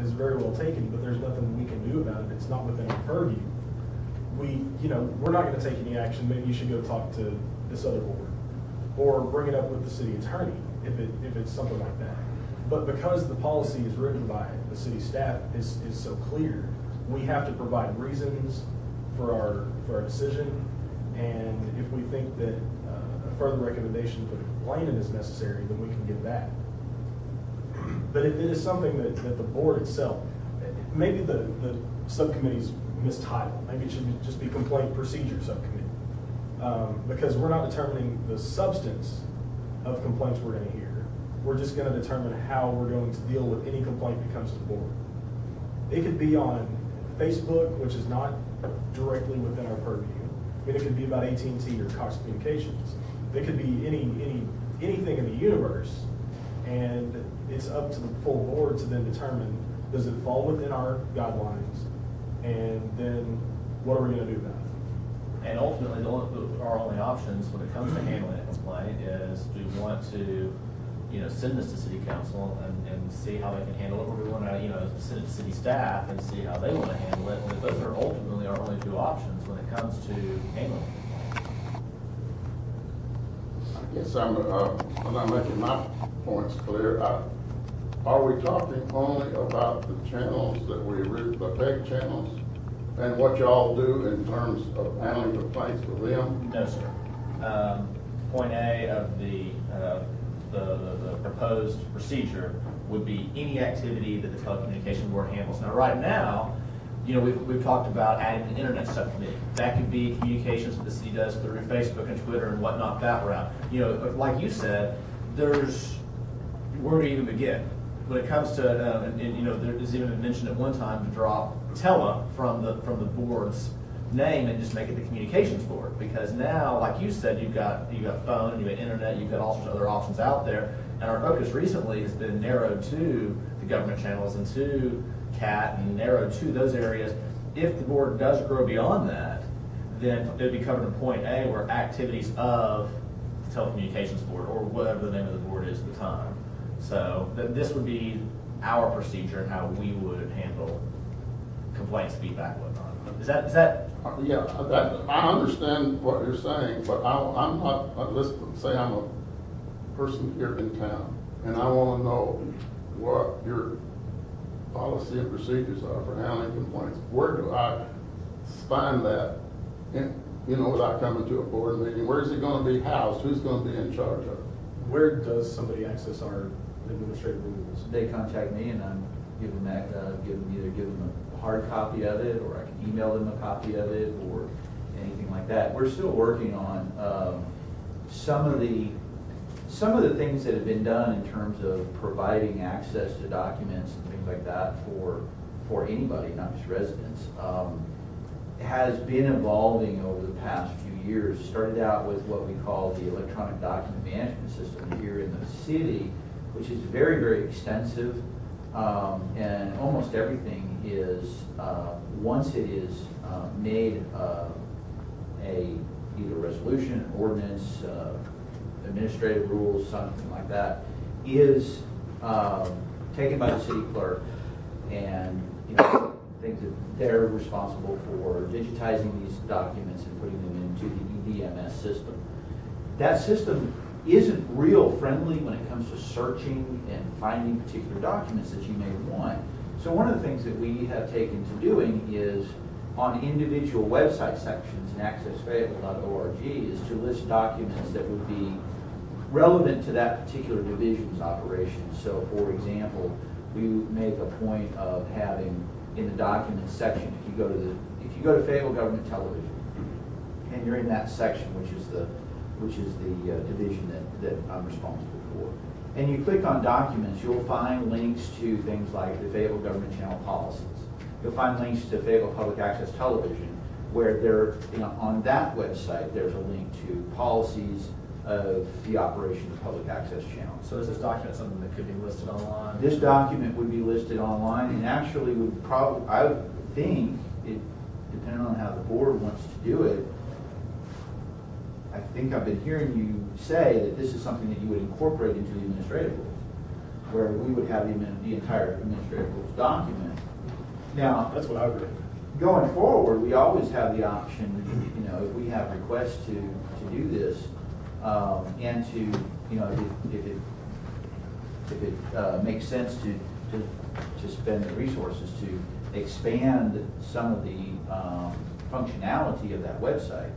is very well taken, but there's nothing we can do about it. It's not within our purview. We're not going to take any action. Maybe you should go talk to this other board, or bring it up with the city attorney if it's something like that. But because the policy is written by the city staff is so clear, we have to provide reasons for our decision, and if we think that a further recommendation for the complainant is necessary, then we can give that. But if it is something that the board itself, maybe the subcommittee's mistitled, maybe it should just be complaint procedure subcommittee, because we're not determining the substance of complaints we're going to hear. We're just going to determine how we're going to deal with any complaint that comes to the board. It could be on Facebook, which is not directly within our purview. I mean, it could be about AT&T or Cox Communications. It could be anything in the universe, and it's up to the full board to then determine, does it fall within our guidelines, and then what are we going to do about it? And ultimately, our only options when it comes to handling a complaint is, do we want to send this to city council and see how they can handle it, or we want to, send it to city staff and see how they want to handle it. And those are ultimately our only two options when it comes to handling it. I guess I'm not making my points clear. Are we talking only about the channels that the PEG channels, and what y'all do in terms of handling complaints with them? No, sir. Point A of the proposed procedure would be any activity that the Telecommunication Board handles. Now, right now, we've talked about adding an internet subcommittee. That could be communications that the city does through Facebook and Twitter and whatnot that route. Like you said, where to even begin? When it comes to, there's even been mentioned at one time to drop Tele from the board's name and just make it the Communications Board, because now, like you said, you've got phone, you've got internet, you've got all sorts of other options out there, and our focus recently has been narrowed to the government channels and to CAT and narrowed to those areas. If the board does grow beyond that, then it would be covered in point A, where activities of the Telecommunications Board, or whatever the name of the board is at the time. So this would be our procedure and how we would handle complaints, feedback, whatnot. Is that? Yeah, I understand what you're saying, but I'm not. Let's say I'm a person here in town, and I want to know what your policy and procedures are for handling complaints. Where do I find that? Without coming to a board meeting, where is it going to be housed? Who's going to be in charge of it? Where does somebody access our administrative rules? They contact me, and I'm give them a hard copy of it, or I can email them a copy of it, or anything like that. We're still working on some of the things that have been done in terms of providing access to documents and things like that for anybody, not just residents. Has been evolving over the past few years. Started out with what we call the electronic document management system here in the city, which is very, very extensive, and almost everything is, once it is made either resolution, an ordinance, administrative rules, something like that, is taken by the city clerk, and things that they're responsible for digitizing these documents and putting them into the EDMS system. That system isn't real friendly when it comes to searching and finding particular documents that you may want. So one of the things that we have taken to doing is on individual website sections in accessfayetteville.org is to list documents that would be relevant to that particular division's operation. So for example, we make a point of having in the documents section, if you go to Fayetteville Government Television, and you're in that section, which is the division that I'm responsible for, and you click on documents, you'll find links to things like the Fayetteville Government Channel policies. You'll find links to Fayetteville Public Access Television, where on that website there's a link to policies of the operation of public access channel. So is this document something that could be listed online? This document would be listed online, and actually would probably, I would think, depending on how the board wants to do it, I think I've been hearing you say that this is something that you would incorporate into the administrative rules. where we would have the entire administrative rules document. Now, That's what I would recommend. going forward, we always have the option, you know, if we have requests to do this, and to, you know, if it makes sense to spend the resources to expand some of the functionality of that website,